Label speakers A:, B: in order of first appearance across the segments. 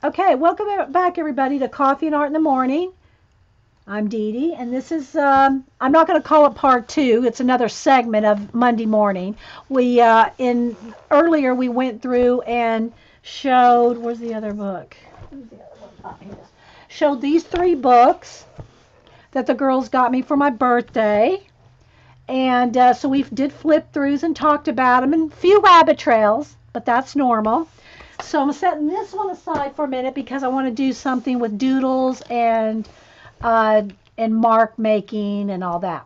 A: Okay, welcome back everybody to Coffee and Art in the Morning. I'm Dee Dee, and this is, I'm not going to call it part two. It's another segment of Monday morning. Earlier we went through and showed, where's the other book? Where's the other one? Oh, here it is. Showed these three books that the girls got me for my birthday. And so we did flip throughs and talked about them and a few rabbit trails, but that's normal. So I'm setting this one aside for a minute because I want to do something with doodles uh, and mark making and all that.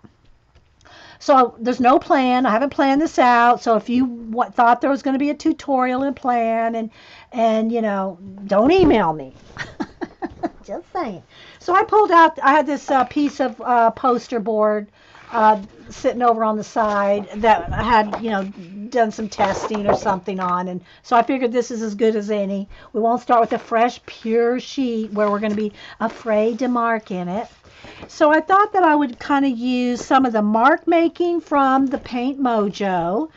A: So there's no plan. I haven't planned this out. So if you thought there was going to be a tutorial and plan and don't email me. Just saying. So I pulled out. I had this piece of poster board sitting over on the side that I had, done some testing or something on. And so I figured this is as good as any. We won't start with a fresh, pure sheet where we're going to be afraid to mark in it. So I thought that I would kind of use some of the mark making from the Paint Mojo.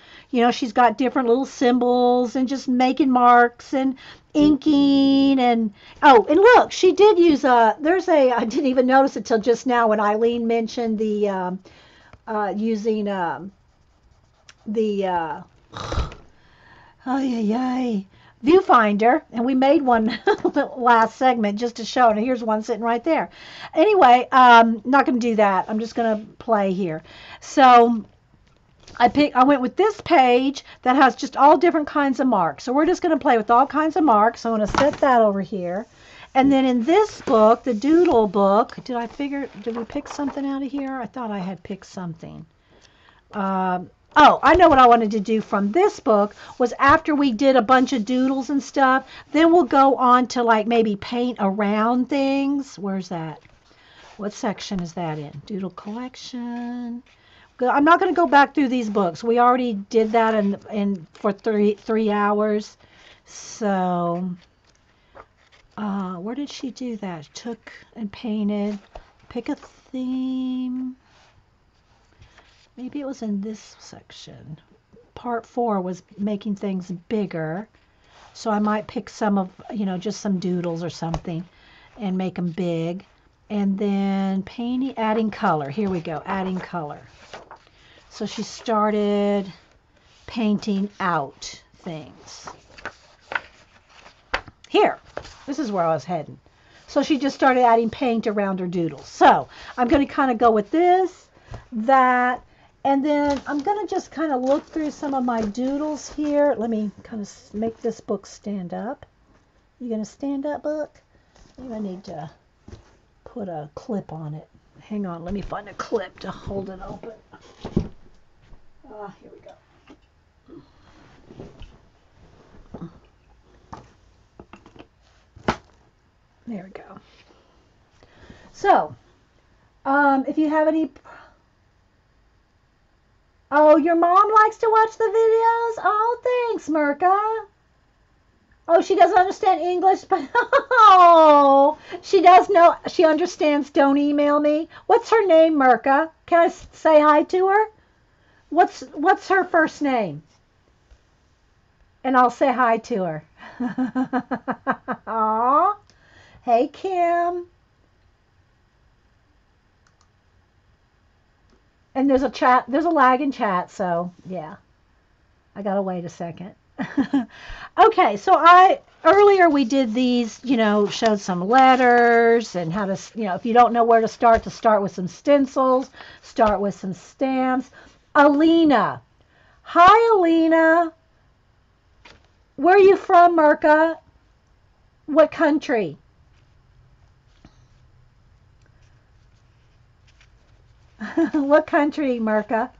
A: She's got different little symbols and just making marks and inking and oh, and look, she did use I didn't even notice it till just now when Eileen mentioned the using the oh yeah viewfinder, and we made one last segment just to show, and here's one sitting right there. Anyway, not going to do that. I'm just going to play here. So I went with this page that has just all different kinds of marks. So we're just going to play with all kinds of marks. So I'm going to set that over here. And then in this book, the Doodle book, did we pick something out of here? I thought I had picked something. Oh, I know what I wanted to do from this book was after we did a bunch of doodles and stuff, then we'll go on to like maybe paint around things. Where's that? What section is that in? Doodle collection. I'm not going to go back through these books. We already did that in for three hours. So, where did she do that? She took and painted. Pick a theme. Maybe it was in this section. Part 4 was making things bigger. So I might pick some of, just some doodles or something and make them big. And then painting, adding color. Here we go, adding color. So she started painting out things. Here, this is where I was heading. So she just started adding paint around her doodles. So I'm going to kind of go with this, that, and then I'm going to just kind of look through some of my doodles here. Let me kind of make this book stand up. You going to stand up, book? Maybe I need to put a clip on it. Hang on, let me find a clip to hold it open. Here we go. There we go. So, if you have any... Oh, your mom likes to watch the videos? Oh, thanks, Mirka. Oh, she doesn't understand English, but oh, she does know. She understands. Don't email me. What's her name, Mirka? Can I say hi to her? What's her first name? And I'll say hi to her. Aw. Hey, Kim. And there's a lag in chat, so yeah. I gotta wait a second. Okay, so earlier we did these, showed some letters and how to, if you don't know where to start with some stencils, start with some stamps. Alina. Hi, Alina. Where are you from, Mirka? What country? What country, Mirka?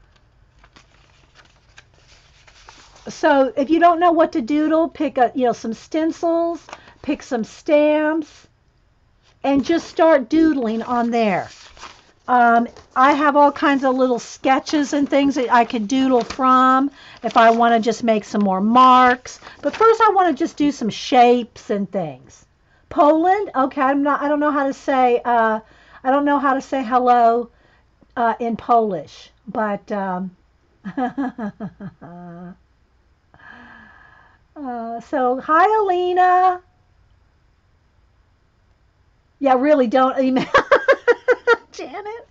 A: So if you don't know what to doodle, pick some stencils, pick some stamps, and just start doodling on there. I have all kinds of little sketches and things that I could doodle from if I want to just make some more marks. But first I want to just do some shapes and things. Poland? Okay, I don't know how to say hello in Polish, but so hi, Alina. Yeah, really don't email Janet.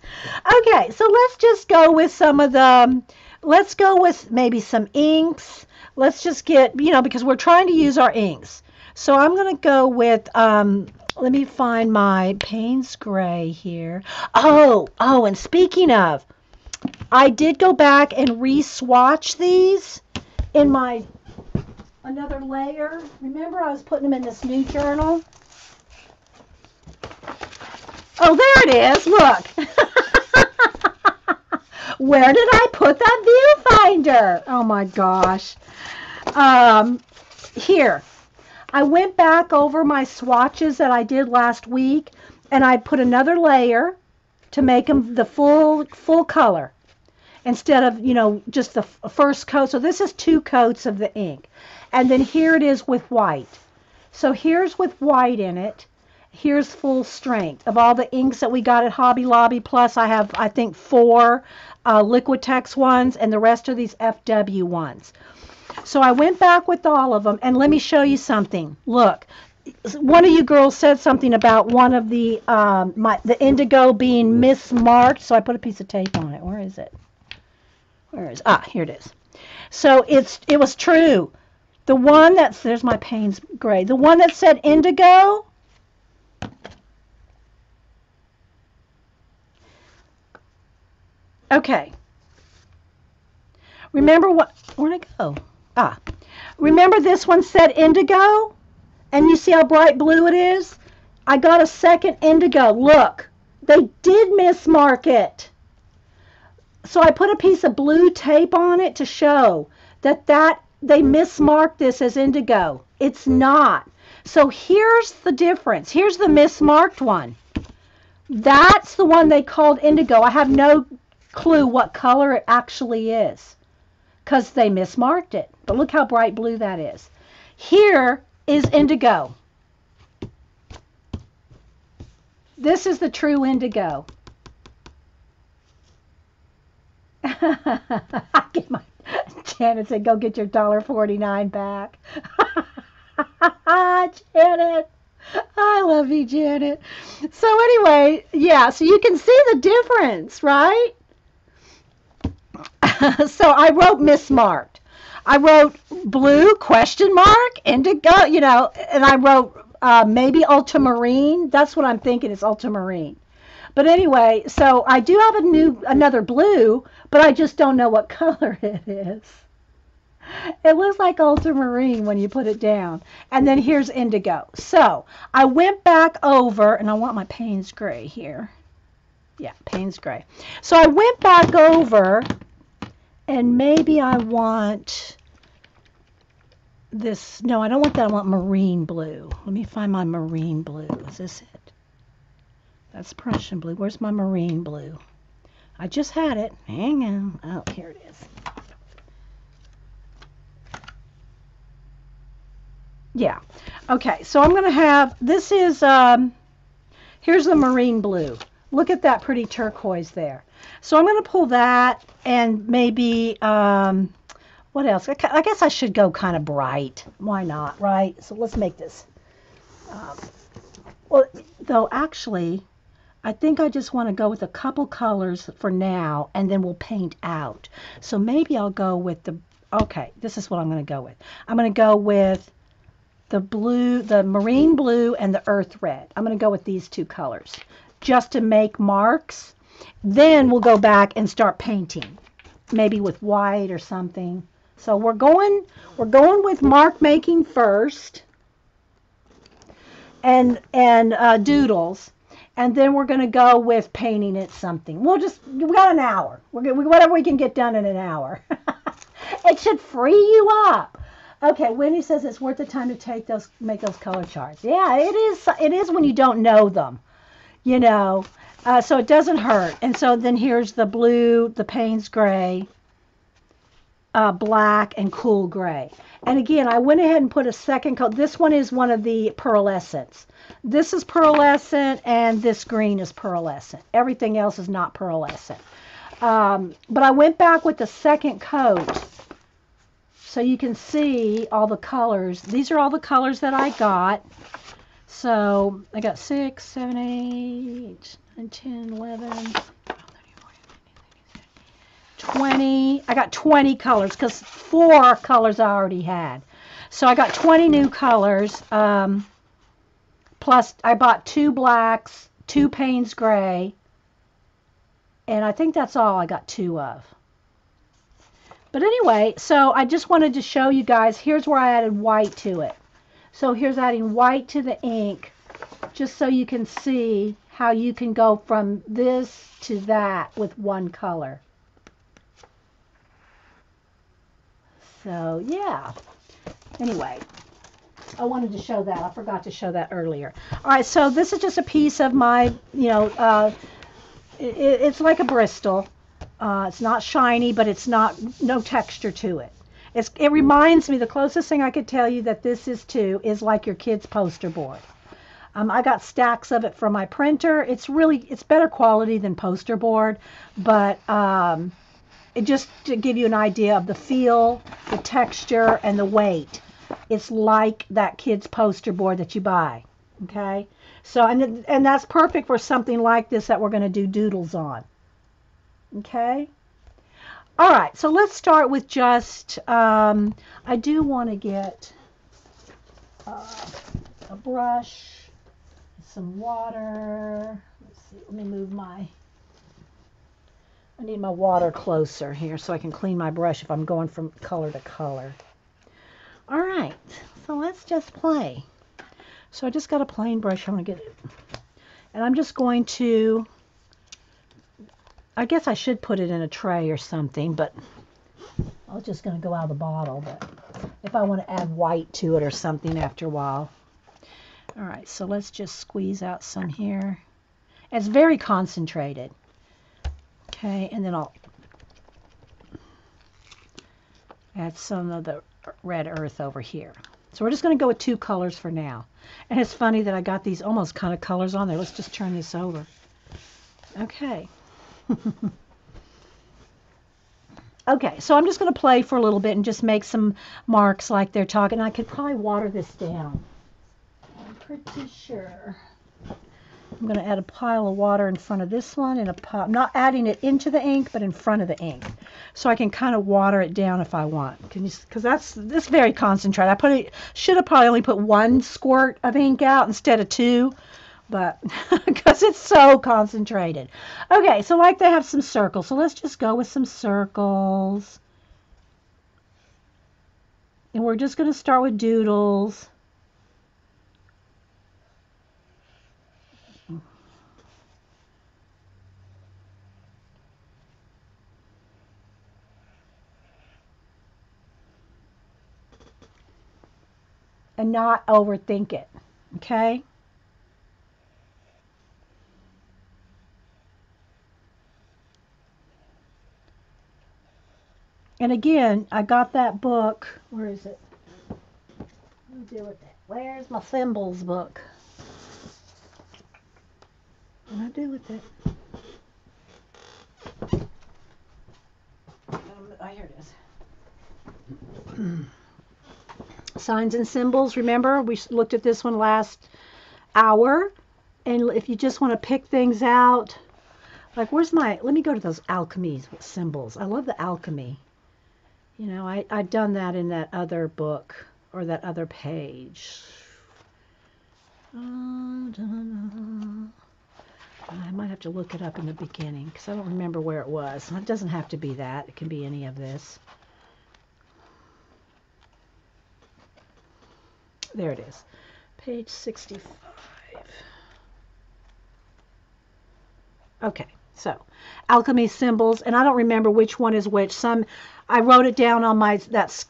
A: Okay, so let's just go with some of the, let's go with maybe some inks. Let's just get, because we're trying to use our inks. So I'm going to go with, let me find my Payne's Gray here. Oh, and speaking of, I did go back and re-swatch these in my another layer. Remember I was putting them in this new journal? Oh, there it is. Look. Where did I put that viewfinder? Oh my gosh. Here. I went back over my swatches that I did last week, and I put another layer to make them the full color instead of, just the first coat. So this is 2 coats of the ink. And then here it is with white. So here's with white in it. Here's full strength. Of all the inks that we got at Hobby Lobby, plus I have, I think, 4 Liquitex ones, and the rest are these FW ones. So I went back with all of them, and let me show you something. Look, one of you girls said something about one of the the indigo being mismarked, so I put a piece of tape on it. Where is it? Here it is. So it was true. The one there's my Payne's Gray. The one that said indigo. Okay. Remember where'd it go? Remember this one said indigo? And you see how bright blue it is? I got a second indigo. Look, they did mismark it. So I put a piece of blue tape on it to show that they mismarked this as indigo. It's not. So here's the difference. Here's the mismarked one. That's the one they called indigo. I have no clue what color it actually is because they mismarked it. But look how bright blue that is. Here is indigo. This is the true indigo. Janet said, go get your $1.49 back. Janet. I love you, Janet. So anyway, yeah, so you can see the difference, right? So I wrote mismarked. I wrote blue, question mark, indigo, and I wrote maybe ultramarine. That's what I'm thinking is ultramarine. But anyway, so I do have another blue, but I just don't know what color it is. It looks like ultramarine when you put it down. And then here's indigo. So I went back over, and I want my Payne's Gray here. Yeah, Payne's Gray. So I went back over, and maybe I want this. No, I don't want that. I want marine blue. Let me find my marine blue. Is this it? That's Prussian blue. Where's my marine blue? I just had it. Hang on. Oh, here it is. Yeah. Okay, so I'm going to have, this is, here's the marine blue. Look at that pretty turquoise there. So I'm going to pull that and maybe, what else? I guess I should go kind of bright. Why not, right? So let's make this. Well, though, actually, I think I just want to go with a couple colors for now, and then we'll paint out. So maybe I'll go with okay, this is what I'm going to go with. I'm going to go with the blue, the marine blue, and the earth red. I'm going to go with these 2 colors just to make marks. Then we'll go back and start painting, maybe with white or something. So we're going with mark making first, and doodles, and then we're going to go with painting it something. We got an hour. Whatever we can get done in an hour. It should free you up. Okay, Wendy says it's worth the time to make those color charts. Yeah, it is. It is when you don't know them, so it doesn't hurt. And so then here's the blue, the Payne's Gray, black, and cool gray. And again, I went ahead and put a second coat. This one is one of the pearlescents. This is pearlescent, and this green is pearlescent. Everything else is not pearlescent. But I went back with the second coat, so you can see all the colors. These are all the colors that I got. So I got 6, 7, 8, 9, 10, 11, 20. I got 20 colors because 4 colors I already had. So I got 20 new colors. Plus I bought 2 blacks, 2 Payne's gray, and I think that's all I got 2 of. But anyway, so I just wanted to show you guys, here's where I added white to it. So here's adding white to the ink, just so you can see how you can go from this to that with one color. So yeah, anyway, I wanted to show that. I forgot to show that earlier. All right, so this is just a piece of my, it's like a Bristol. It's not shiny, but it's no texture to it. It reminds me, the closest thing I could tell you that this is to is like your kid's poster board. I got stacks of it from my printer. It's better quality than poster board, but just to give you an idea of the feel, the texture, and the weight. It's like that kid's poster board that you buy. Okay, so and that's perfect for something like this that we're going to do doodles on. Okay. All right, so let's start with just, I do want to get a brush, some water. Let's see, let me move I need my water closer here so I can clean my brush if I'm going from color to color. All right, so let's just play. So I just got a plain brush. I'm going to get it. And I'm just going to, I guess I should put it in a tray or something, but I'm just going to go out of the bottle. But if I want to add white to it or something after a while. All right, so let's just squeeze out some here. It's very concentrated. Okay, and then I'll add some of the red earth over here. So we're just going to go with 2 colors for now. And it's funny that I got these almost kind of colors on there. Let's just turn this over. Okay. Okay, so I'm just going to play for a little bit and just make some marks like they're talking. I could probably water this down. I'm pretty sure. I'm going to add a pile of water in front of this one and I'm not adding it into the ink, but in front of the ink. So I can kind of water it down if I want. Because this very concentrated. Should have probably only put 1 squirt of ink out instead of 2. But because it's so concentrated. Okay, so like they have some circles. So let's just go with some circles. And we're just going to start with doodles. And not overthink it. Okay? And again, I got that book. Where is it? What do I do with it? Where's my symbols book? What do I do with it? Oh, here it is. Signs and symbols. Remember, we looked at this one last hour. And if you just want to pick things out, like let me go to those alchemy symbols. I love the alchemy. You know, I'd done that in that other book or that other page. I might have to look it up in the beginning because I don't remember where it was. It doesn't have to be that. It can be any of this. There it is. Page 65. Okay, so alchemy symbols, and I don't remember which one is which. I wrote it down on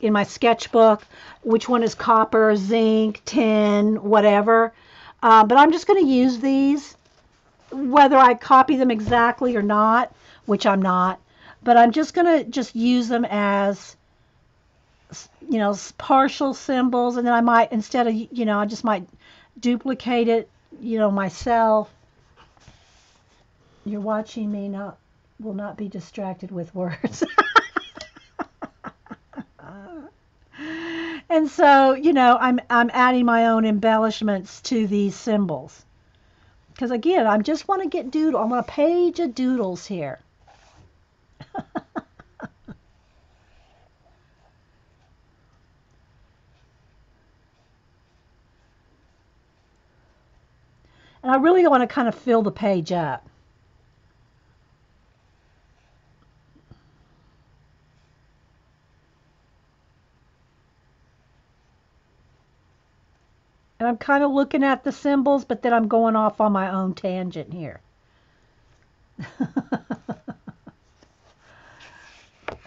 A: in my sketchbook, which one is copper, zinc, tin, whatever. But I'm just going to use these, whether I copy them exactly or not, which I'm not. But I'm just going to use them as, partial symbols, and then I might, instead of, I just might duplicate it, myself. You're watching me, will not be distracted with words. And so, you know, I'm adding my own embellishments to these symbols. Because again, I just want to get doodle. I want a page of doodles here. And I really want to kind of fill the page up. And I'm kind of looking at the symbols, but then I'm going off on my own tangent here.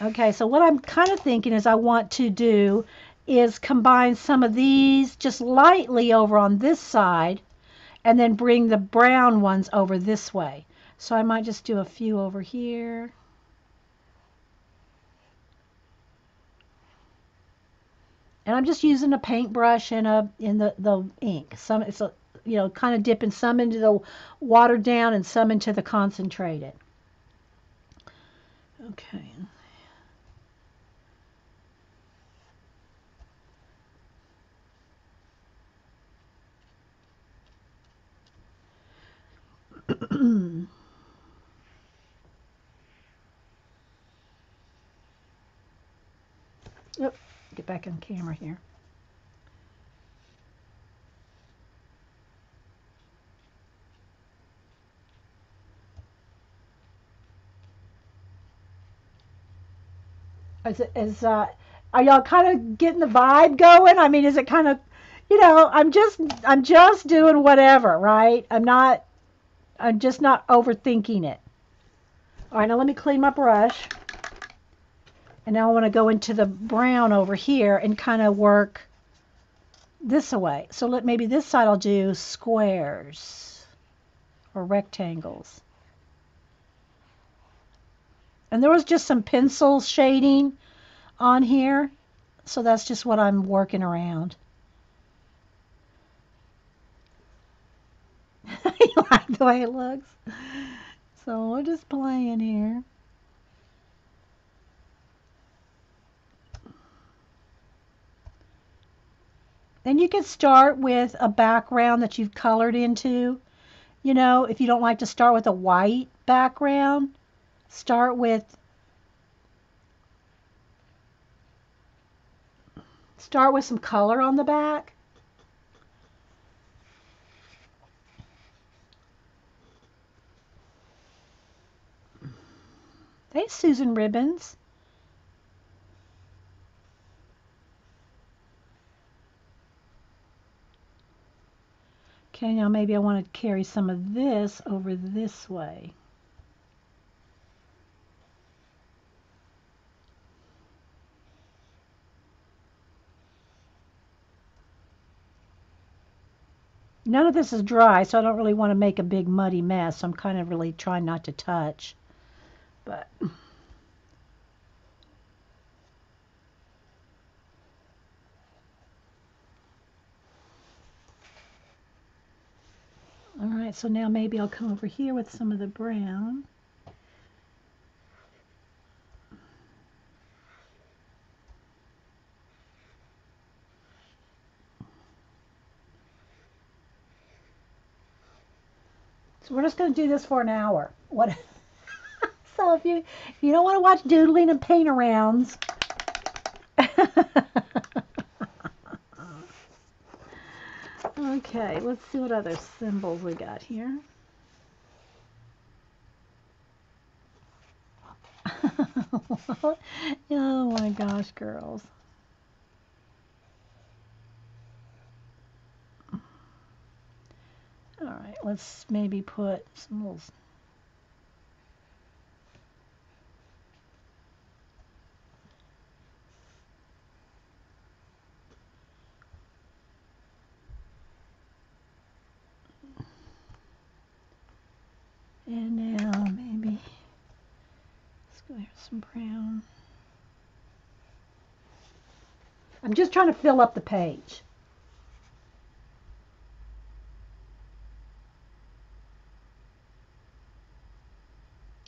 A: Okay, so what I'm kind of thinking is I want to do is combine some of these just lightly over on this side and then bring the brown ones over this way. So I might just do a few over here. And I'm just using a paintbrush and the ink. Some it's a, you know, kind of dipping some into the watered down and some into the concentrated. Okay. Oop, get back on camera here. Are y'all kind of getting the vibe going? I mean, is it kind of, you know, I'm just doing whatever, right? I'm just not overthinking it. All right, now let me clean my brush. And now I want to go into the brown over here and kind of work this away. So maybe this side I'll do squares or rectangles. And there was just some pencil shading on here. So that's just what I'm working around. You like the way it looks? So we're just playing here. And you could start with a background that you've colored into. You know, if you don't like to start with a white background, start with some color on the back. Hey, Susan Ribbons. Okay, now maybe I want to carry some of this over this way. None of this is dry, so I don't really want to make a big muddy mess. I'm kind of really trying not to touch. But all right, so now maybe I'll come over here with some of the brown. So we're just going to do this for an hour. What? So if you don't want to watch doodling and paint arounds. Okay, let's see what other symbols we got here. Oh my gosh, girls. All right, let's maybe put some little. And now maybe let's go here with some brown. I'm just trying to fill up the page.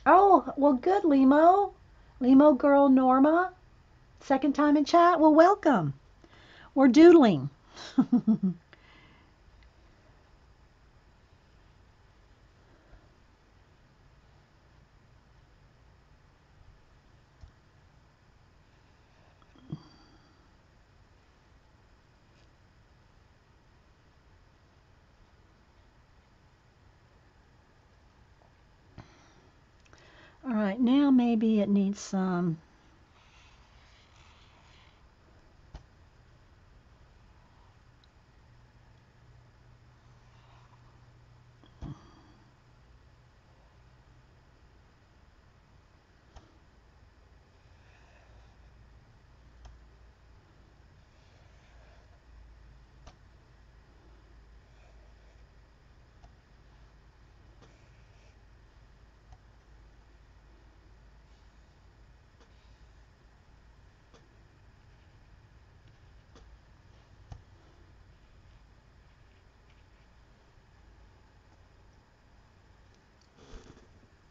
A: Oh, well, good, Limo. Limo girl Norma. Second time in chat. Well, welcome. We're doodling. All right, now maybe it needs some.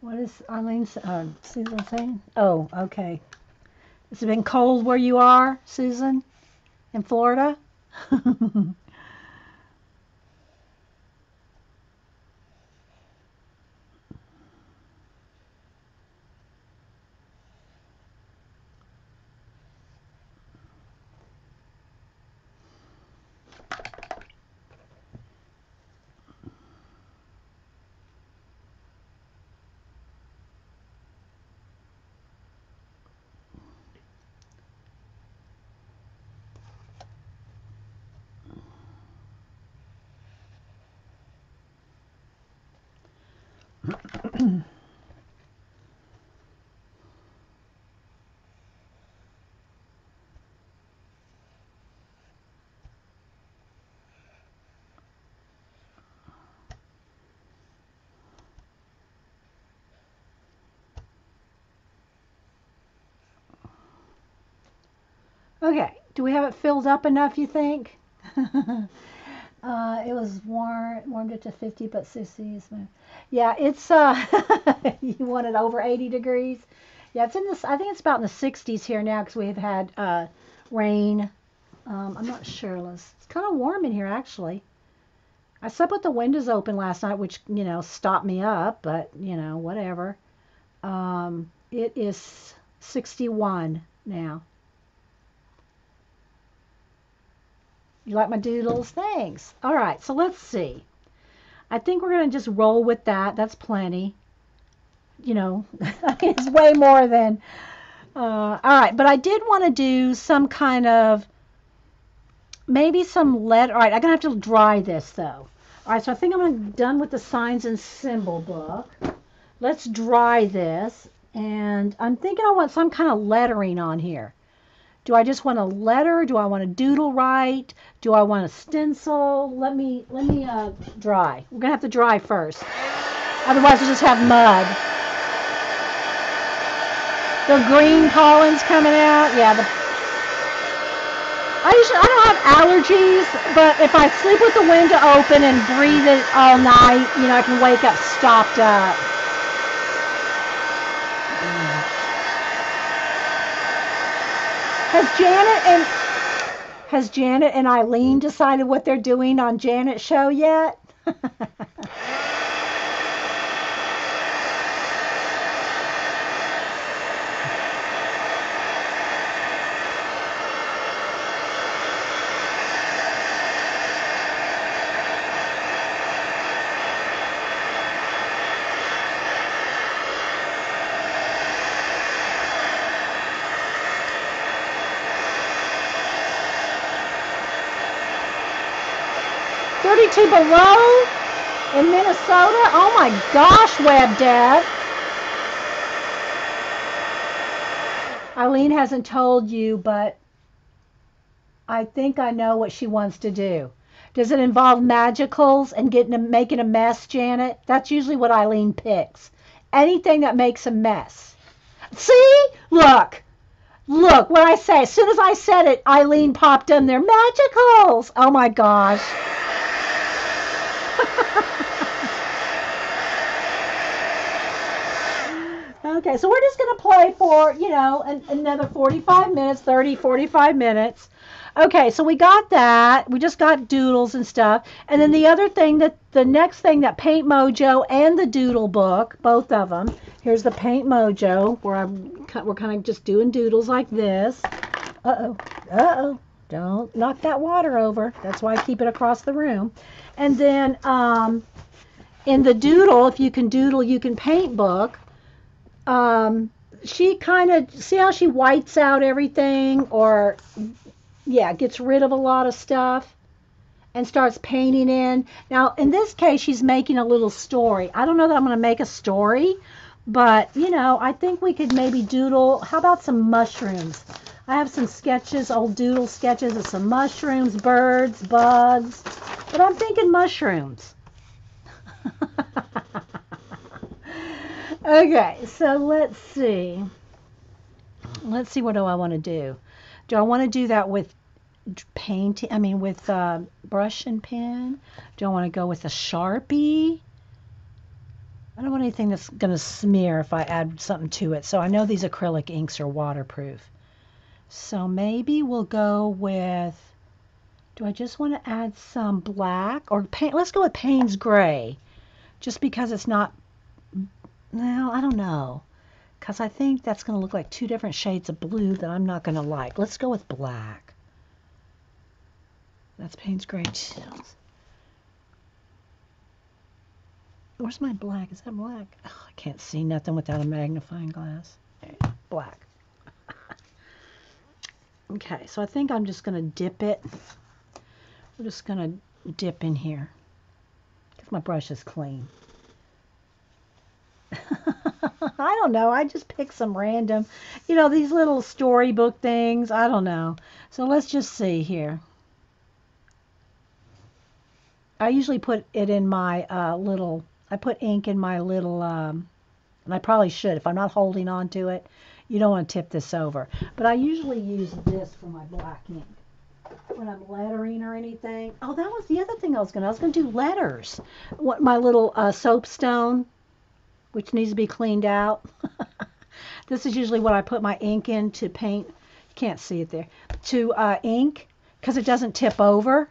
A: What is Susan saying? Oh, okay. Has it been cold where you are, Susan, in Florida? Okay, do we have it filled up enough, you think? It was warmed it to 50, but 60 is yeah, it's you want it over 80 degrees? Yeah, it's in this. I think it's about in the 60s here now because we've had rain. I'm not sure. It's kind of warm in here actually. I slept with the windows open last night, which stopped me up, but whatever. It is 61 now. You like my doodles? Thanks. All right, so let's see. I think we're going to just roll with that. That's plenty. It's way more than. All right, but I did want to do some kind of, maybe some letter. All right, I'm going to have to dry this, though. All right, so I think I'm done with the signs and symbol book. Let's dry this. And I'm thinking I want some kind of lettering on here. Do I just want a letter? Do I want a doodle write? Do I want a stencil? Let me dry. We're gonna have to dry first. Otherwise we'll just have mud. The green pollen's coming out. Yeah, I don't have allergies, but if I sleep with the window open and breathe it all night, I can wake up stopped up. Has Janet and Eileen decided what they're doing on Janet's show yet? 32 below in Minnesota? Oh my gosh, Web Dev. Eileen hasn't told you, but I think I know what she wants to do. Does it involve magicals and making a mess, Janet? That's usually what Eileen picks. Anything that makes a mess. See? Look. Look, what I say. As soon as I said it, Eileen popped in there. Magicals! Oh my gosh. Okay, so we're just going to play for, another 45 minutes, 30, 45 minutes. Okay, so we got that. We just got doodles and stuff. And then the other thing that the next thing that Paint Mojo and the Doodle book, both of them. Here's the Paint Mojo where we're kind of just doing doodles like this. Uh-oh. Uh-oh. Don't knock that water over. That's why I keep it across the room. And then in the Doodle, if you can doodle, you can paint book, um, she kind of, see how she whites out everything, or yeah, gets rid of a lot of stuff and starts painting in. Now, in this case, she's making a little story. I don't know that I'm going to make a story, but, you know, I think we could maybe doodle. How about some mushrooms? I have some sketches, old doodle sketches of some mushrooms, birds, bugs, but I'm thinking mushrooms. Okay, so let's see. Let's see, what do I want to do? Do I want to do that with paint? I mean, with brush and pen? Do I want to go with a Sharpie? I don't want anything that's going to smear if I add something to it. So I know these acrylic inks are waterproof. So maybe we'll go with, do I just want to add some black or paint? Let's go with Payne's Gray, just because it's not, well, I don't know. Because I think that's going to look like two different shades of blue that I'm not going to like. Let's go with black. That's Payne's Gray too. Where's my black? Is that black? Oh, I can't see nothing without a magnifying glass. Black. Okay, so I think I'm just going to dip it. We're just going to dip in here because my brush is clean. I don't know. I just picked some random, you know, these little storybook things. I don't know. So let's just see here. I usually put it in my I put ink in my little, and I probably should. If I'm not holding on to it, you don't want to tip this over. But I usually use this for my black ink when I'm lettering or anything. Oh, that was the other thing I was going to do letters. What, my little soapstone, which needs to be cleaned out. This is usually what I put my ink in to paint. You can't see it there. To ink, because it doesn't tip over,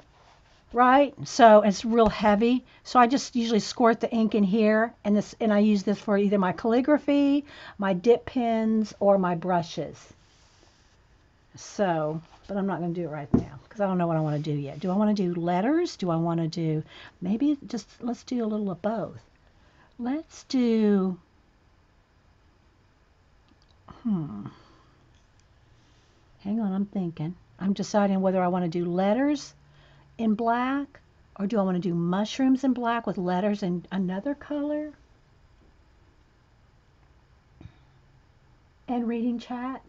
A: right? So it's real heavy. So I just usually squirt the ink in here, and I use this for either my calligraphy, my dip pens, or my brushes. So, but I'm not going to do it right now because I don't know what I want to do yet. Do I want to do letters? Do I want to do, maybe just, let's do a little of both. Let's do, hang on, I'm thinking. I'm deciding whether I want to do letters in black or do I want to do mushrooms in black with letters in another color. And reading chat.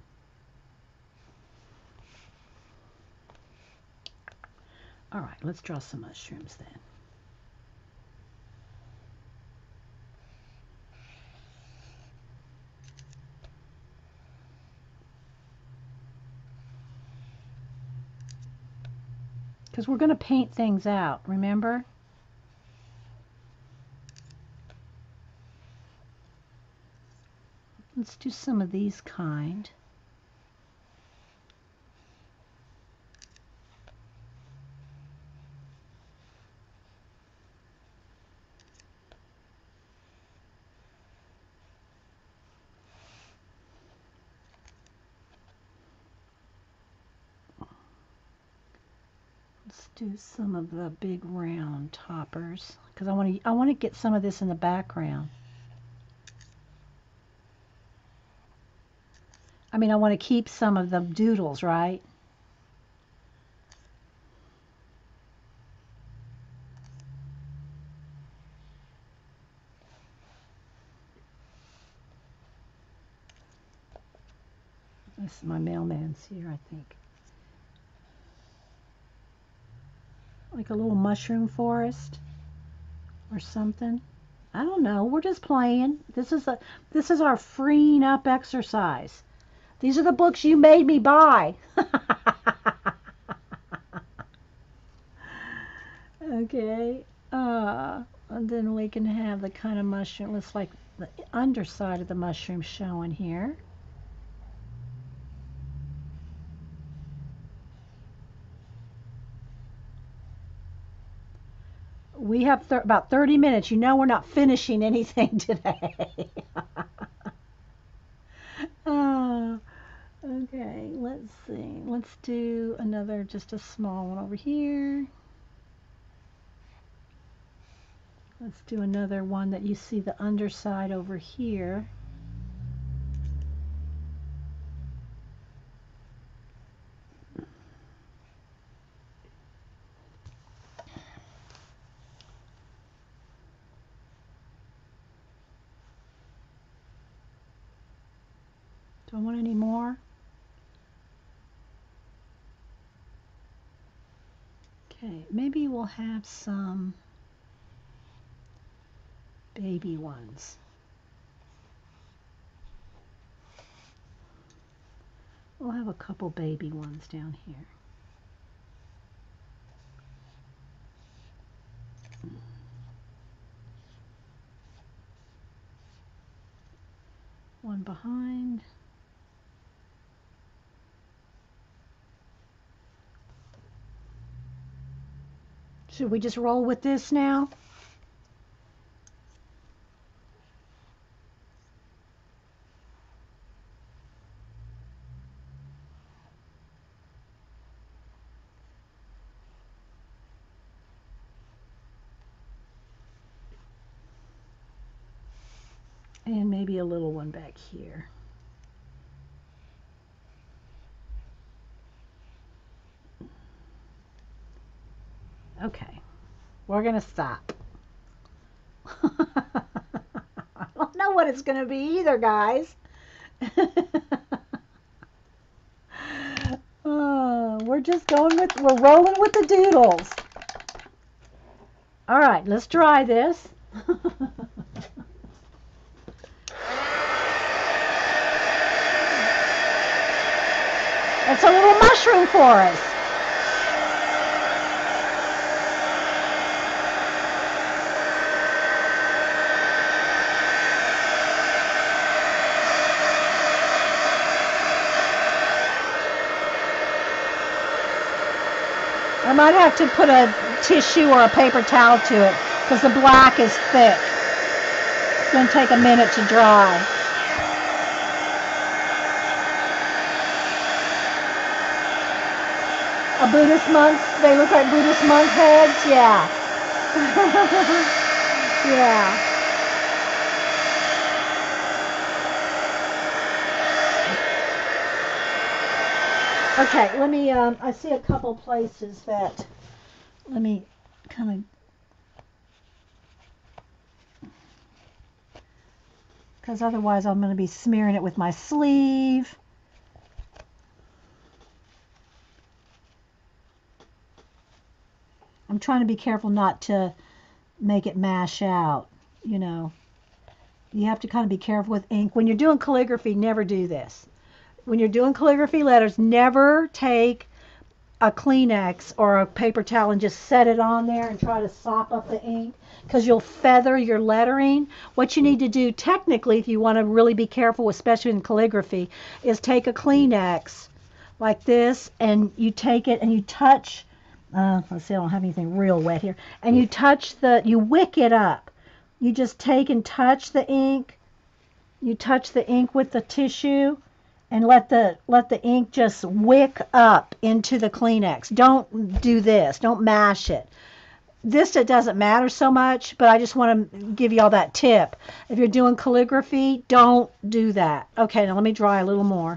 A: All right, let's draw some mushrooms then. Because we're going to paint things out, remember? Let's do some of these kind. Let's do some of the big round toppers because I want to get some of this in the background. I mean, I want to keep some of the doodles, right? This is my mailman's here, I think. Like a little mushroom forest or something. I don't know. We're just playing. This is our freeing up exercise. These are the books you made me buy. Okay. And then we can have the kind of mushroom. Looks like the underside of the mushroom showing here. we have about 30 minutes. You know we're not finishing anything today. Oh, okay, let's see. Let's do another, just a small one over here. Let's do another one that you see the underside over here. Do I want any more? Okay, maybe we'll have some baby ones. We'll have a couple baby ones down here. One behind. Should we just roll with this now? And maybe a little one back here. Okay, we're going to stop. I don't know what it's going to be either, guys. We're just we're rolling with the doodles. All right, let's try this. It's a little mushroom for us. I might have to put a tissue or a paper towel to it because the black is thick. It's going to take a minute to dry. A Buddhist monk, they look like Buddhist monk heads, yeah. Yeah. Okay, let me, I see a couple places that, let me kind of, because otherwise I'm going to be smearing it with my sleeve. I'm trying to be careful not to make it mash out, you know. You have to kind of be careful with ink. When you're doing calligraphy, never do this. When you're doing calligraphy letters, never take a Kleenex or a paper towel and just set it on there and try to sop up the ink because you'll feather your lettering. What you need to do technically, if you want to really be careful, especially in calligraphy, is take a Kleenex like this and you take it and you touch, let's see, I don't have anything real wet here, and you wick it up. You just take and touch the ink. You touch the ink with the tissue and let the ink just wick up into the Kleenex. Don't do this. Don't mash it. This, it doesn't matter so much, but I just want to give you all that tip. If you're doing calligraphy, don't do that. Okay, now let me dry a little more.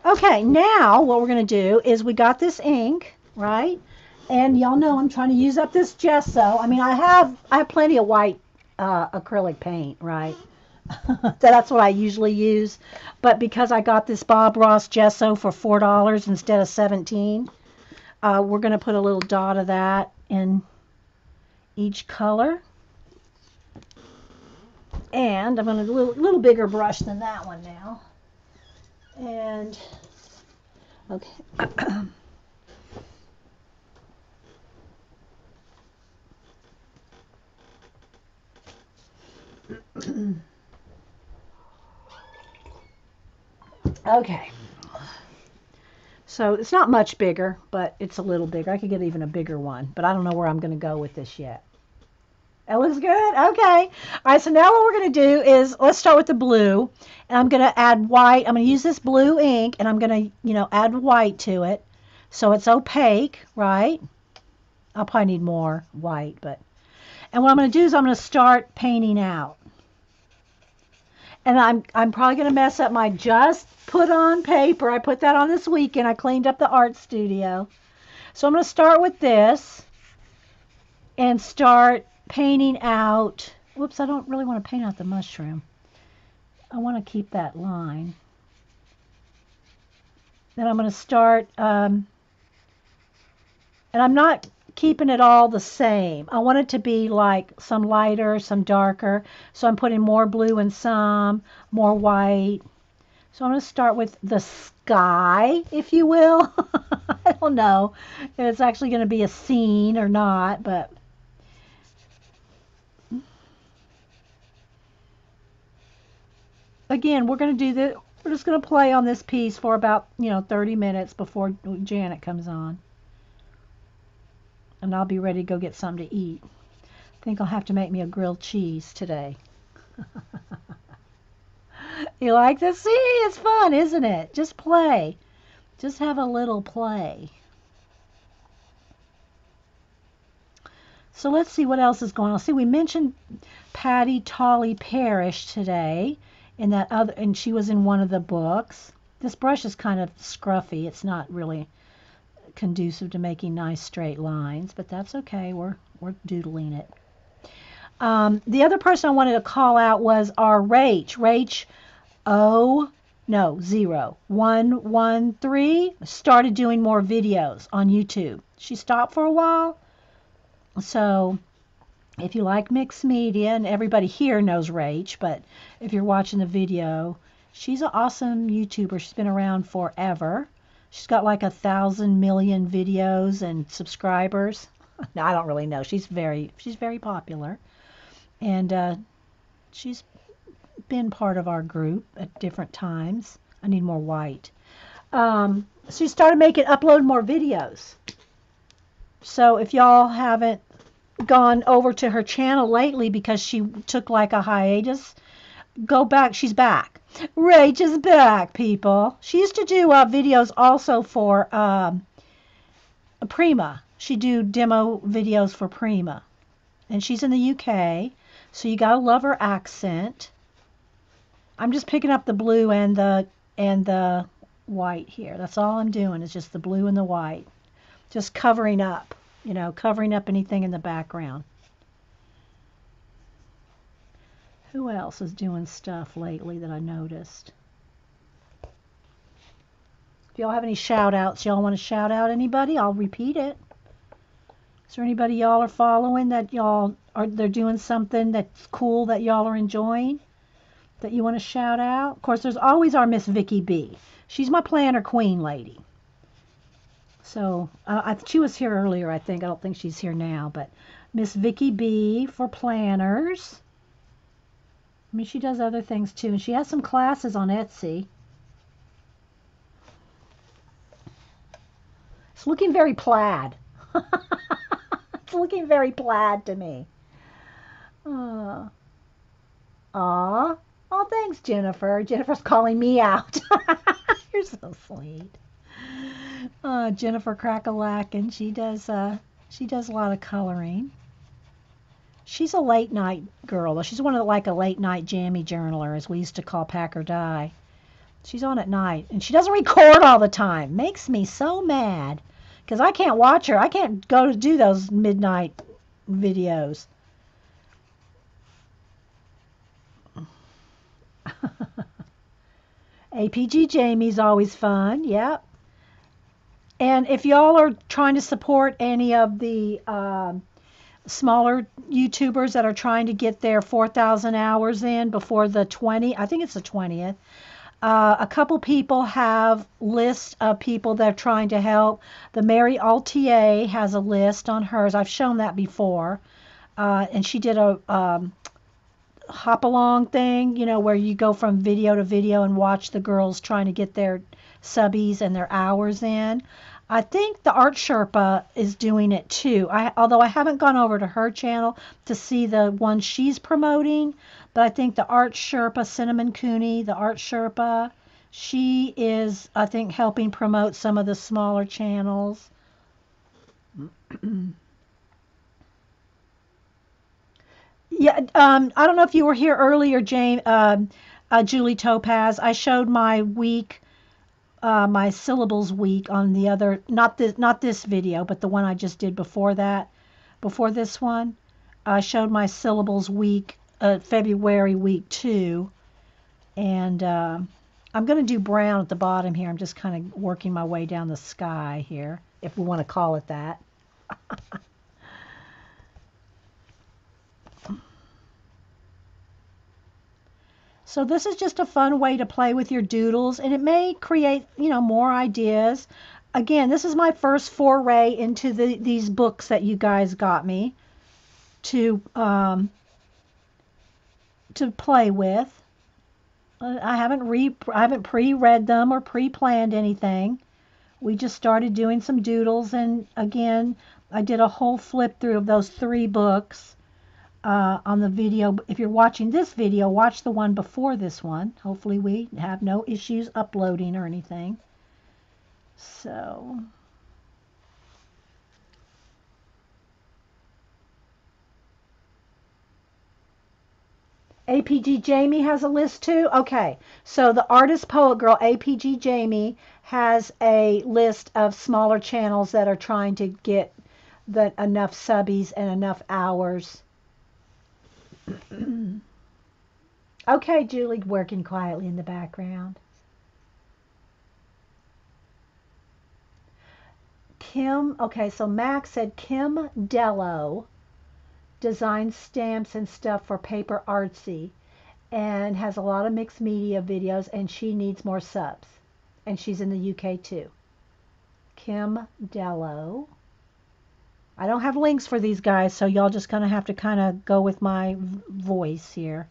A: Okay, now what we're going to do is we got this ink, right? And y'all know I'm trying to use up this gesso. I mean, I have plenty of white acrylic paint, right? That's what I usually use. But because I got this Bob Ross gesso for $4 instead of $17, we're going to put a little dot of that in each color. And I'm going to do a little bigger brush than that one now. And okay. Okay. So it's not much bigger, but it's a little bigger. I could get even a bigger one, but I don't know where I'm going to go with this yet. That looks good. Okay. All right. So now what we're going to do is let's start with the blue, and I'm going to add white. I'm going to use this blue ink, and I'm going to, add white to it, so it's opaque, right? I'll probably need more white, but and what I'm going to do is I'm going to start painting out. And I'm probably going to mess up my just put on paper. I put that on this weekend. I cleaned up the art studio. So I'm going to start with this and start painting out. Whoops, I don't really want to paint out the mushroom. I want to keep that line. Then I'm going to start, and I'm not keeping it all the same. I want it to be like some lighter, some darker. So I'm putting more blue in some, more white. So I'm going to start with the sky, if you will. I don't know if it's actually going to be a scene or not, but again, we're going to do this. We're just going to play on this piece for about, 30 minutes before Janet comes on. And I'll be ready to go get something to eat. I think I'll have to make me a grilled cheese today. You like this? See, it's fun, isn't it? Just play. Just have a little play. So let's see what else is going on. See, we mentioned Patty Tolly Parrish today in that other, and she was in one of the books. This brush is kind of scruffy. It's not really conducive to making nice straight lines, but that's okay. We're doodling it. The other person I wanted to call out was our Rach. Rach 113 started doing more videos on YouTube. She stopped for a while. So if you like mixed media, and everybody here knows Rach, but if you're watching the video, she's an awesome YouTuber. She's been around forever. She's got like 1,000 million videos and subscribers. No, I don't really know. She's very popular, and she's been part of our group at different times. I need more white. She started upload more videos. So if y'all haven't gone over to her channel lately because she took like a hiatus, go back. She's back. Rach is back, people. She used to do videos also for Prima. She do demo videos for Prima. And she's in the UK, so you gotta love her accent. I'm just picking up the blue and the white here. That's all I'm doing is just the blue and the white. Just covering up, covering up anything in the background. Who else is doing stuff lately that I noticed? If y'all have any shout outs, y'all want to shout out anybody, I'll repeat it. Is there anybody y'all are following that they're doing something that's cool that y'all are enjoying that you want to shout out? Of course, there's always our Miss Vicky B. She's my planner queen lady. So she was here earlier, I think. I don't think she's here now, but Miss Vicky B for planners. I mean, she does other things too, and she has some classes on Etsy. It's looking very plaid. It's looking very plaid to me. Oh, thanks, Jennifer. Jennifer's calling me out. You're so sweet. Jennifer Crackalack, she does a lot of coloring. She's a late night girl. She's one of like a late night jammy journaler, as we used to call Pack or Die. She's on at night, and she doesn't record all the time. Makes me so mad because I can't watch her. I can't go to do those midnight videos. APG Jamie's always fun. Yep. And if y'all are trying to support any of the smaller YouTubers that are trying to get their 4,000 hours in before the 20th, I think it's the 20th, a couple people have lists of people that are trying to help. The Mary Altier has a list on hers. I've shown that before. And she did hop along thing, you know, where you go from video to video and watch the girls trying to get their subbies and their hours in. I think the Art Sherpa is doing it too. Although I haven't gone over to her channel to see the one she's promoting, but I think the Art Sherpa, Cinnamon Cooney, the Art Sherpa, she is, I think, helping promote some of the smaller channels. Yeah, I don't know if you were here earlier, Julie Topaz. I showed my week, my syllables week on the other, not this video, but the one I just did before that, before this one. I showed my syllables week, February week 2, and I'm going to do brown at the bottom here. I'm just kind of working my way down the sky here, if we want to call it that. So this is just a fun way to play with your doodles, and it may create, you know, more ideas. Again, this is my first foray into these books that you guys got me to play with. I haven't pre-read them or pre-planned anything. We just started doing some doodles, and again, I did a whole flip through of those 3 books. On the video. If you're watching this video, watch the one before this one. Hopefully we have no issues uploading or anything. So, APG Jamie has a list too? Okay, so the Artist Poet Girl, APG Jamie, has a list of smaller channels that are trying to get enough subbies and enough hours. Okay, Julie, working quietly in the background. Okay, so Max said Kim Dello designs stamps and stuff for Paper Artsy and has a lot of mixed media videos, and she needs more subs. And she's in the UK too. Kim Dello. I don't have links for these guys, so y'all just gonna have to kind of go with my voice here.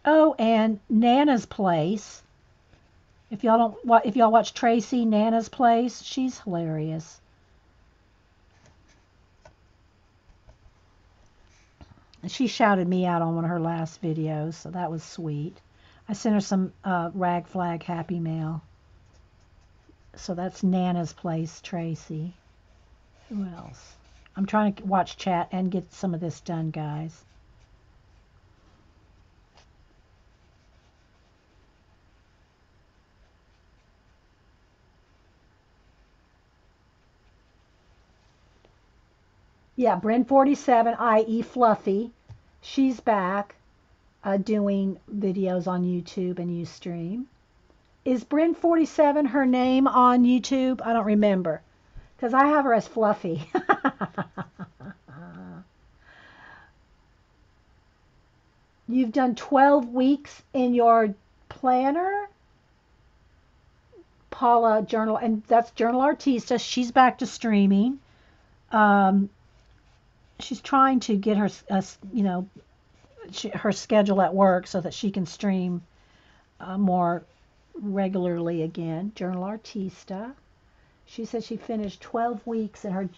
A: Oh, and Nana's Place. If y'all watch Tracy Nana's Place, she's hilarious. And she shouted me out on one of her last videos, so that was sweet. I sent her some rag flag happy mail. So that's Nana's Place, Tracy. Who else? I'm trying to watch chat and get some of this done, guys. Yeah, Bryn47, i.e. Fluffy, she's back doing videos on YouTube and Ustream. Is Bryn47 her name on YouTube? I don't remember, because I have her as Fluffy. You've done 12 weeks in your planner? Paula Journal, and that's Journal Artista. She's back to streaming. She's trying to get her, her schedule at work so that she can stream more regularly again. Journal Artista. She said she finished 12 weeks in her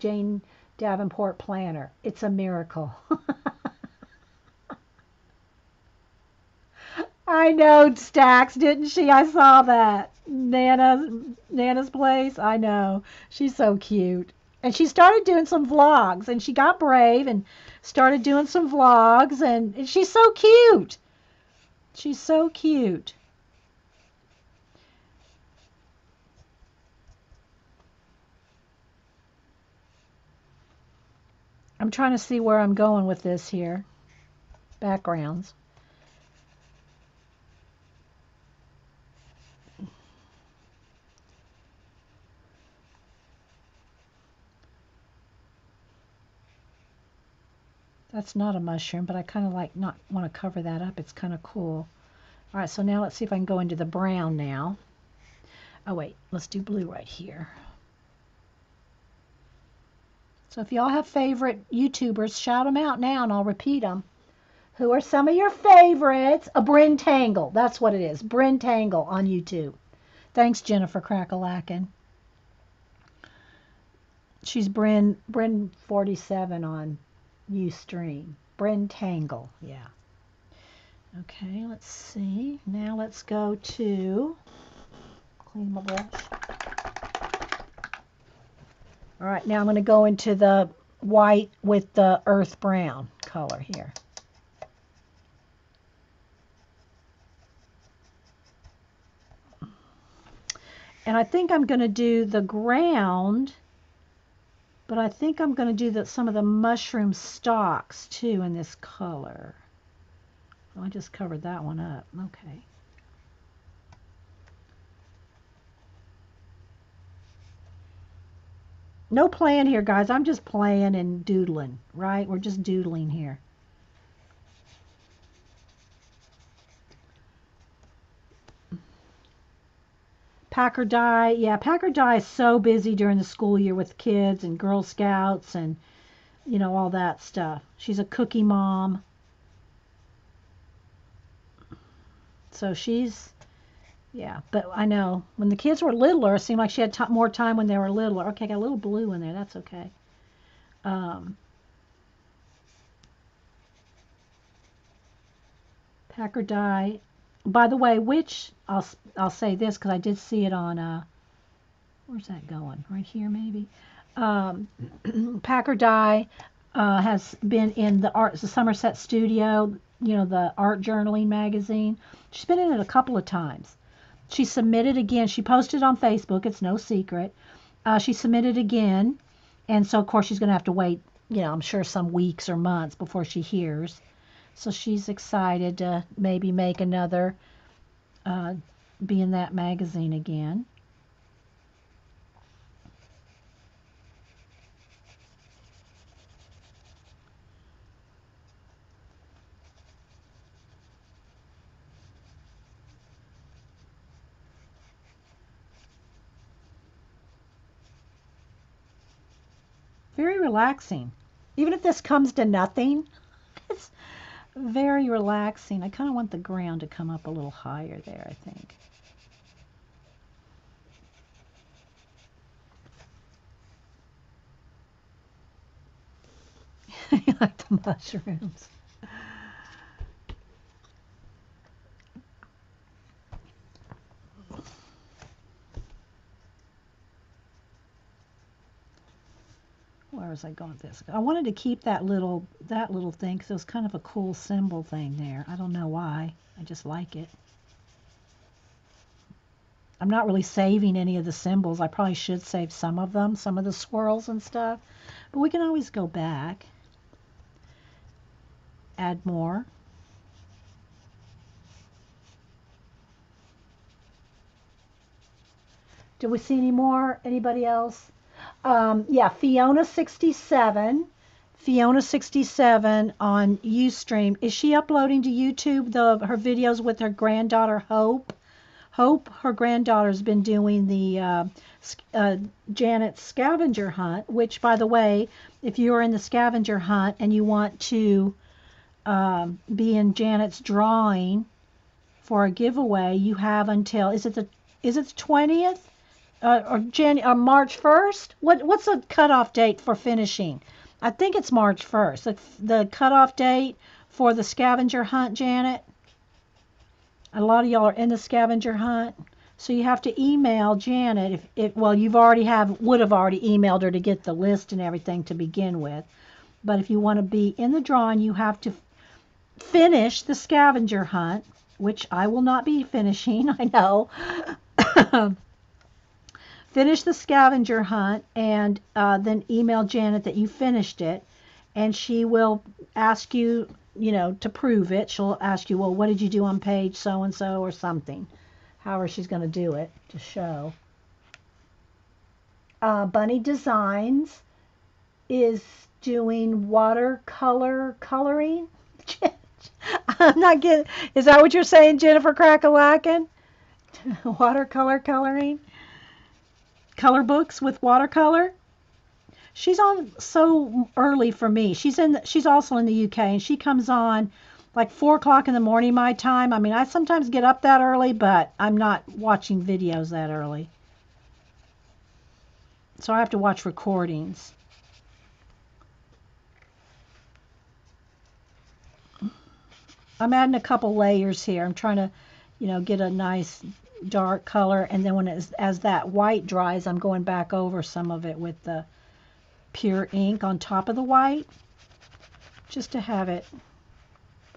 A: Jane Davenport planner. It's a miracle. I know, Stacks, didn't she? I saw that. Nana's Place. I know. She's so cute. And she started doing some vlogs, and she got brave and started doing some vlogs, and she's so cute. She's so cute. I'm trying to see where I'm going with this here. Backgrounds. That's not a mushroom, but I kind of like not want to cover that up. It's kind of cool. All right, so now let's see if I can go into the brown now. Oh, wait, let's do blue right here. So if y'all have favorite YouTubers, shout them out now and I'll repeat them. Who are some of your favorites? A Bryn Tangle. That's what it is. Bryn Tangle on YouTube. Thanks, Jennifer Crackalacken. She's Bryn 47 on Ustream. Bryn Tangle. Yeah. Okay, let's see. Now let's go to clean my brush. All right, now I'm going to go into the white with the earth brown color here. And I think I'm going to do the ground, but I think I'm going to do some of the mushroom stalks too in this color. Oh, I just covered that one up. Okay. No plan here, guys. I'm just playing and doodling, right? We're just doodling here. Packer Dye. Yeah, Packer Dye is so busy during the school year with kids and Girl Scouts and, you know, all that stuff. She's a cookie mom. So she's, yeah, but I know when the kids were littler, it seemed like she had more time when they were littler. Okay, got a little blue in there. That's okay. Packer Dye. By the way, which I'll say this because I did see it on where's that going? Right here maybe. Packer Dye has been in the Somerset Studio, you know, the art journaling magazine. She's been in it a couple of times. She submitted again. She posted on Facebook. It's no secret. She submitted again, and so of course she's going to have to wait, you know, I'm sure some weeks or months before she hears. So she's excited to maybe make another, be in that magazine again. Very relaxing. Even if this comes to nothing, it's very relaxing. I kind of want the ground to come up a little higher there, I think. You like the mushrooms. Where was I going with this? I wanted to keep that little thing because it was kind of a cool symbol thing there. I don't know why. I just like it. I'm not really saving any of the symbols. I probably should save some of them, some of the swirls and stuff. But we can always go back. Add more. Did we see any more? Anybody else? Yeah, Fiona67. Fiona67 on Ustream. Is she uploading to YouTube her videos with her granddaughter Hope? Hope, her granddaughter's been doing the Janet's scavenger hunt, which, by the way, if you're in the scavenger hunt and you want to be in Janet's drawing for a giveaway, you have until, is it the 20th? Or March 1st? What's the cutoff date for finishing? I think it's March 1st. The cutoff date for the scavenger hunt, Janet. A lot of y'all are in the scavenger hunt, so you have to email Janet. Well, would have already emailed her to get the list and everything to begin with. But if you want to be in the drawing, you have to finish the scavenger hunt, which I will not be finishing. I know. Finish the scavenger hunt and then email Janet that you finished it, and she will ask you, you know, to prove it. She'll ask you, well, what did you do on page so and so or something, however she's going to do it to show. Bunny Designs is doing watercolor coloring. I'm not getting, is that what you're saying, Jennifer Crackalacken? Watercolor coloring? Color books with watercolor? She's on so early for me. She's also in the UK, and she comes on like 4 o'clock in the morning my time. I mean, I sometimes get up that early, but I'm not watching videos that early. So I have to watch recordings. I'm adding a couple layers here. I'm trying to, get a nice dark color, and then as that white dries, I'm going back over some of it with the pure ink on top of the white, just to have it,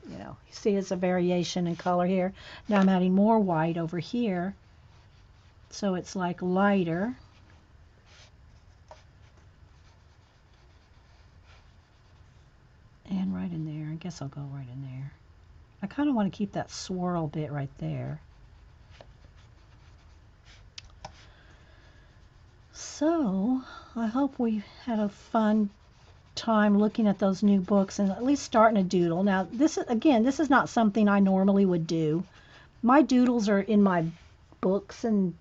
A: you see it's a variation in color here. Now I'm adding more white over here, so it's like lighter. And right in there, I guess I'll go right in there. I kind of want to keep that swirl bit right there. So I hope we had a fun time looking at those new books and at least starting a doodle. Now this is not something I normally would do. My doodles are in my books and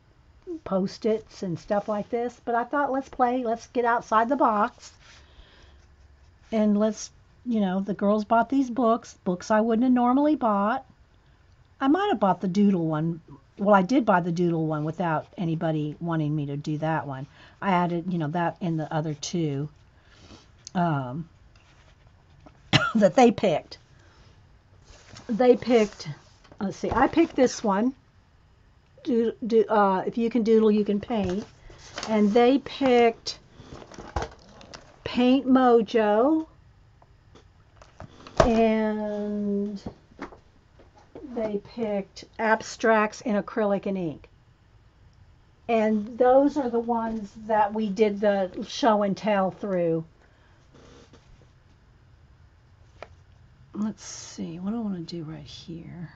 A: post-its and stuff like this, but I thought let's get outside the box, and let's, the girls bought these books I wouldn't have normally bought. I might have bought the doodle one. Well, I did buy the doodle one without anybody wanting me to do that one. I added, that in the other two that they picked. Let's see, I picked this one. If you can doodle, you can paint. And they picked Paint Mojo, and they picked Abstracts in Acrylic and Ink. And those are the ones that we did the show and tell through. Let's see, what do I want to do right here?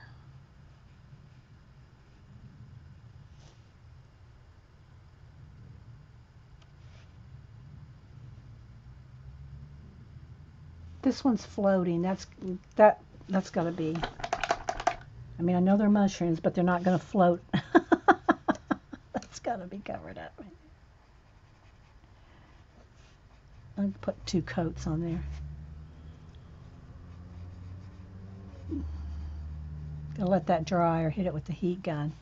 A: This one's floating. That's got to be. I mean, I know they're mushrooms, but they're not going to float. That's got to be covered up. I'll put 2 coats on there. Gotta let that dry or hit it with the heat gun.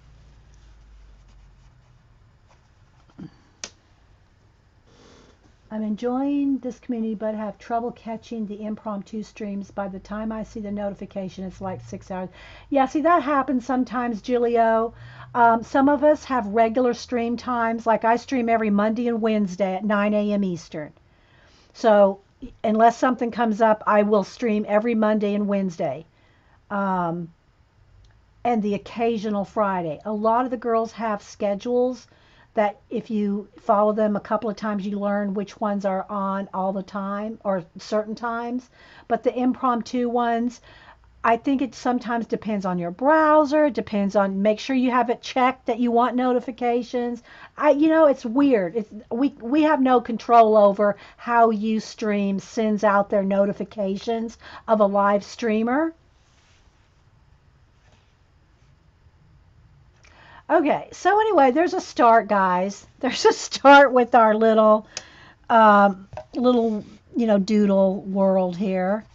A: I'm enjoying this community, but have trouble catching the impromptu streams. By the time I see the notification, it's like 6 hours. Yeah, see, that happens sometimes, Gilio. Some of us have regular stream times. Like I stream every Monday and Wednesday at 9 a.m. Eastern. So unless something comes up, I will stream every Monday and Wednesday. And the occasional Friday. A lot of the girls have schedules that if you follow them a couple of times, you learn which ones are on all the time or certain times. But the impromptu ones, I think it sometimes depends on your browser, depends on, make sure you have it checked that you want notifications. It's weird. We have no control over how Ustream sends out their notifications of a live streamer. Okay, so anyway, there's a start, guys. There's a start with our little doodle world here.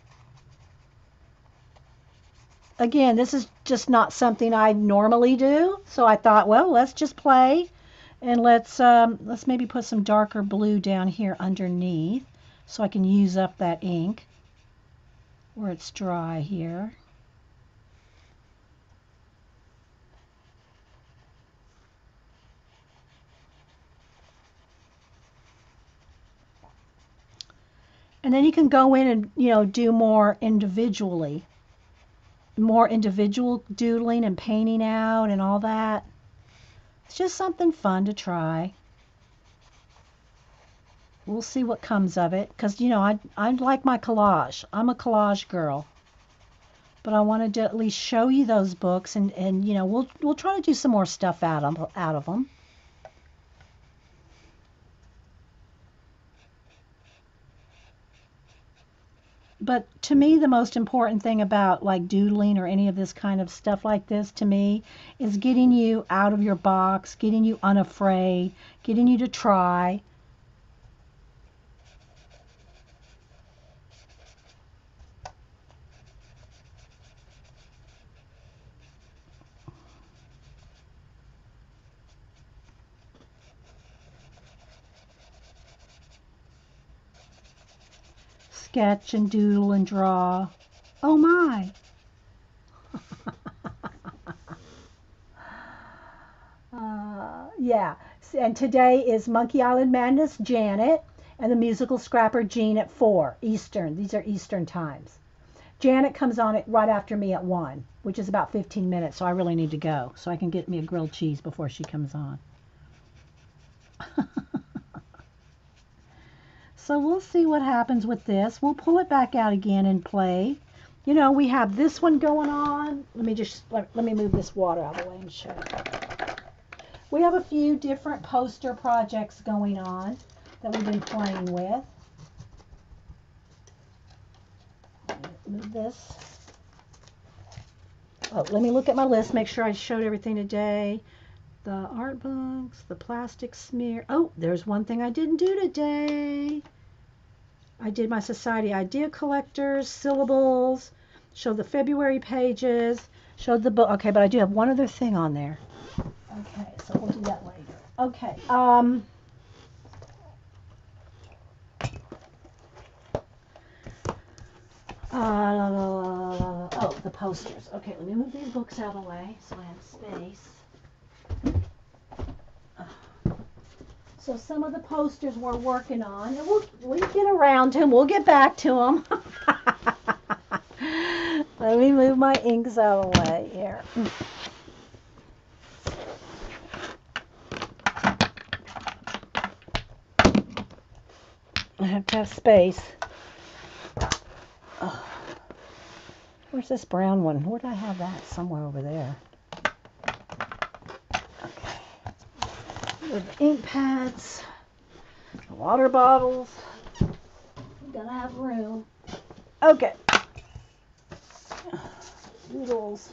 A: Again, this is just not something I normally do, so I thought, well, let's just play, and let's maybe put some darker blue down here underneath, so I can use up that ink where it's dry here. And then you can go in and, do more individual doodling and painting out and all that. It's just something fun to try. We'll see what comes of it, because, I like my collage. I'm a collage girl. But I wanted to at least show you those books, and we'll try to do some more stuff out of them. But to me, the most important thing about like doodling or any of this kind of stuff like this to me is getting you out of your box, getting you unafraid, getting you to try. Sketch and doodle and draw. Oh my. Yeah. And today is Monkey Island Madness Janet and the Musical Scrapper Jean at 4 Eastern. These are Eastern times. Janet comes on it right after me at 1, which is about 15 minutes, so I really need to go so I can get me a grilled cheese before she comes on. So we'll see what happens with this. We'll pull it back out again and play. You know, we have this one going on. Let me move this water out of the way and show you. We have a few different poster projects going on that we've been playing with. Move this. Oh, let me look at my list, make sure I showed everything today. The art books, the plastic smear. Oh, there's one thing I didn't do today. I did my Society Idea Collectors, syllables, showed the February pages, showed the book. Okay, but I do have one other thing on there. Okay, so we'll do that later. Okay, oh, the posters. Okay, let me move these books out of the way so I have space. So some of the posters we're working on, and we'll get around to them. We'll get back to them. Let me move my inks out of the way here. I have to have space. Oh. Where's this brown one? Where did I have that? Somewhere over there. With ink pads, water bottles. We gotta have room. Okay. Doodles.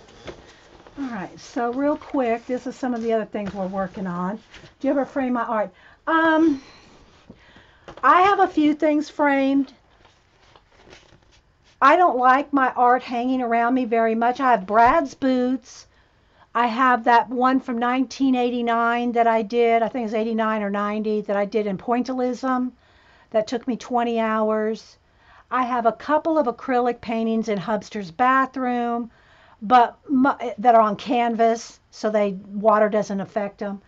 A: All right. So real quick, this is some of the other things we're working on. Do you ever frame my art? I have a few things framed. I don't like my art hanging around me very much. I have Brad's boots. I have that one from 1989 that I did, I think it's 89 or 90, that I did in pointillism. That took me 20 hours. I have a couple of acrylic paintings in Hubster's bathroom, but that are on canvas, so water doesn't affect them.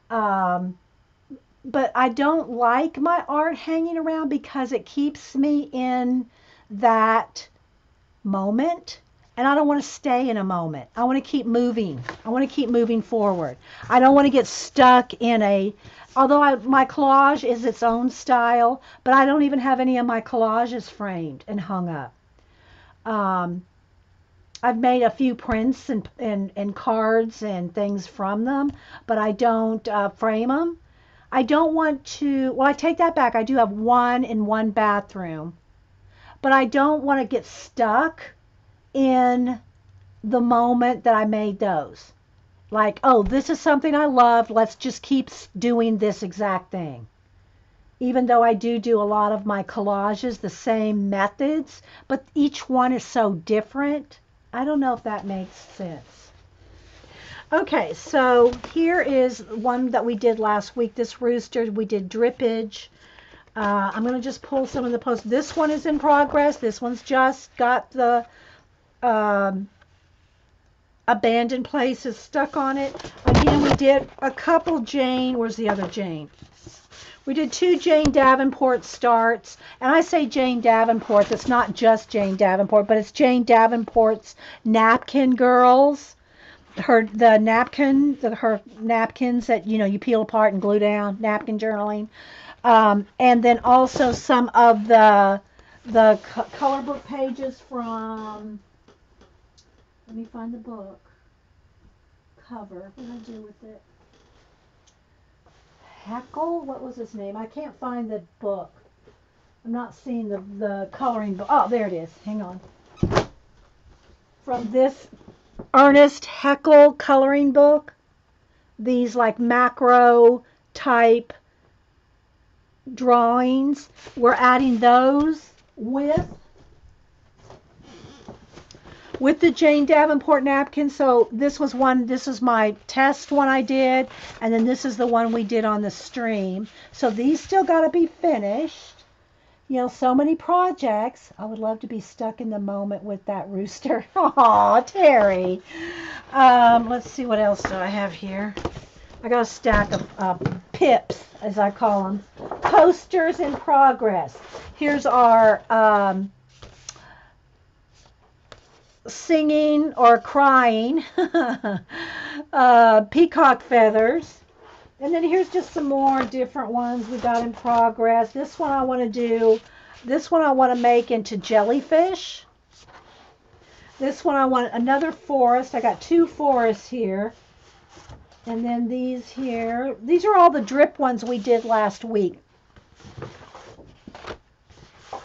A: But I don't like my art hanging around because it keeps me in that moment. And I don't want to stay in a moment. I want to keep moving. I want to keep moving forward. I don't want to get stuck in although my collage is its own style, but I don't even have any of my collages framed and hung up. I've made a few prints and cards and things from them, but I don't frame them. I don't want to, well, I take that back. I do have one in one bathroom, but I don't want to get stuck in the moment that I made those. Like, oh, this is something I love. Let's just keep doing this exact thing. Even though I do a lot of my collages, the same methods, but each one is so different. I don't know if that makes sense. Okay, so here is one that we did last week. This rooster, we did drippage. I'm going to just pull some of the posts. This one is in progress. This one's just got the abandoned places stuck on it. Again, we did a couple Jane. Where's the other Jane? We did 2 Jane Davenport starts. And I say Jane Davenport. It's not just Jane Davenport, but it's Jane Davenport's Napkin Girls. Her napkins that, you peel apart and glue down, napkin journaling. And then also some of the color book pages from, let me find the book cover. What did I do with it? Heckle? What was his name? I can't find the book. I'm not seeing the coloring book. Oh, there it is. Hang on. From this Ernest Haeckel coloring book, these like macro type drawings, we're adding those with the Jane Davenport napkin. So this was one, this is my test one I did, and then this is the one we did on the stream. So these still got to be finished. You know, so many projects. I would love to be stuck in the moment with that rooster. Aw, Terry. Let's see, what else do I have here? I got a stack of pips, as I call them. Posters in progress. Here's our singing or crying peacock feathers. And then here's just some more different ones we got in progress. This one I want to do, this one I want to make into jellyfish. This one I want another forest. I got two forests here. And then these here. These are all the drip ones we did last week.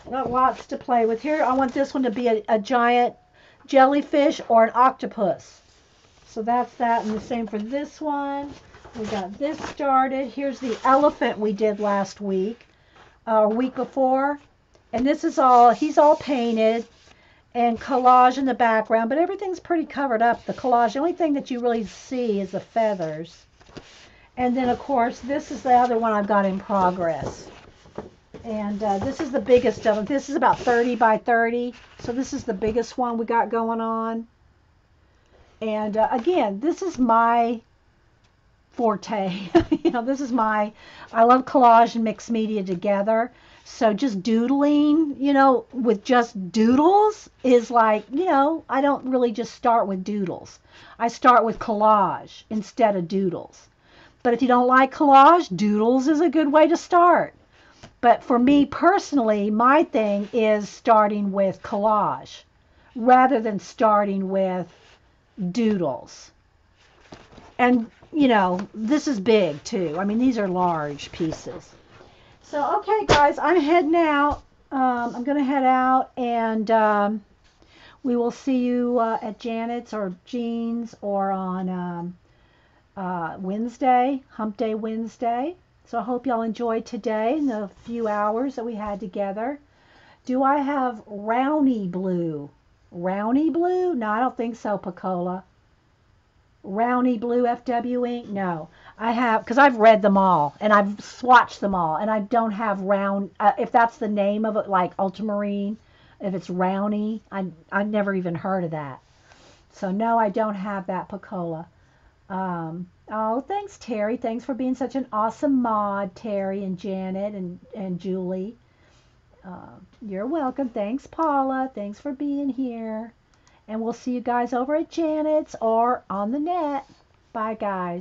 A: Got lots to play with here. I want this one to be a giant jellyfish or an octopus. So that's that. And the same for this one. We got this started. Here's the elephant we did last week, or week before. And this is all, he's all painted and collage in the background, but everything's pretty covered up. The collage, the only thing that you really see is the feathers. And then, of course, this is the other one I've got in progress. And this is the biggest of them. This is about 30 by 30. So this is the biggest one we got going on. And again, this is my forte. You know, this is I love collage and mixed media together. So just doodling, you know, with just doodles is like, you know, I don't really just start with doodles. I start with collage instead of doodles. But if you don't like collage, doodles is a good way to start. But for me personally, my thing is starting with collage rather than starting with doodles. And you know, this is big too. I mean, these are large pieces. So, okay, guys, I'm heading out. I'm going to head out, and we will see you at Janet's or Jean's or on Wednesday, Hump Day Wednesday. So I hope y'all enjoyed today and the few hours that we had together. Do I have Rowney Blue? Rowney Blue? No, I don't think so, Pacola. Rowney Blue FW ink? No, I have, because I've read them all and I've swatched them all, and I don't have round. If that's the name of it, like ultramarine, if it's Rowney, I've never even heard of that. So no, I don't have that, Pacola. Oh, thanks, Terry. Thanks for being such an awesome mod, Terry and Janet and Julie. You're welcome. Thanks, Paula. Thanks for being here. And we'll see you guys over at Janet's or on the net. Bye, guys.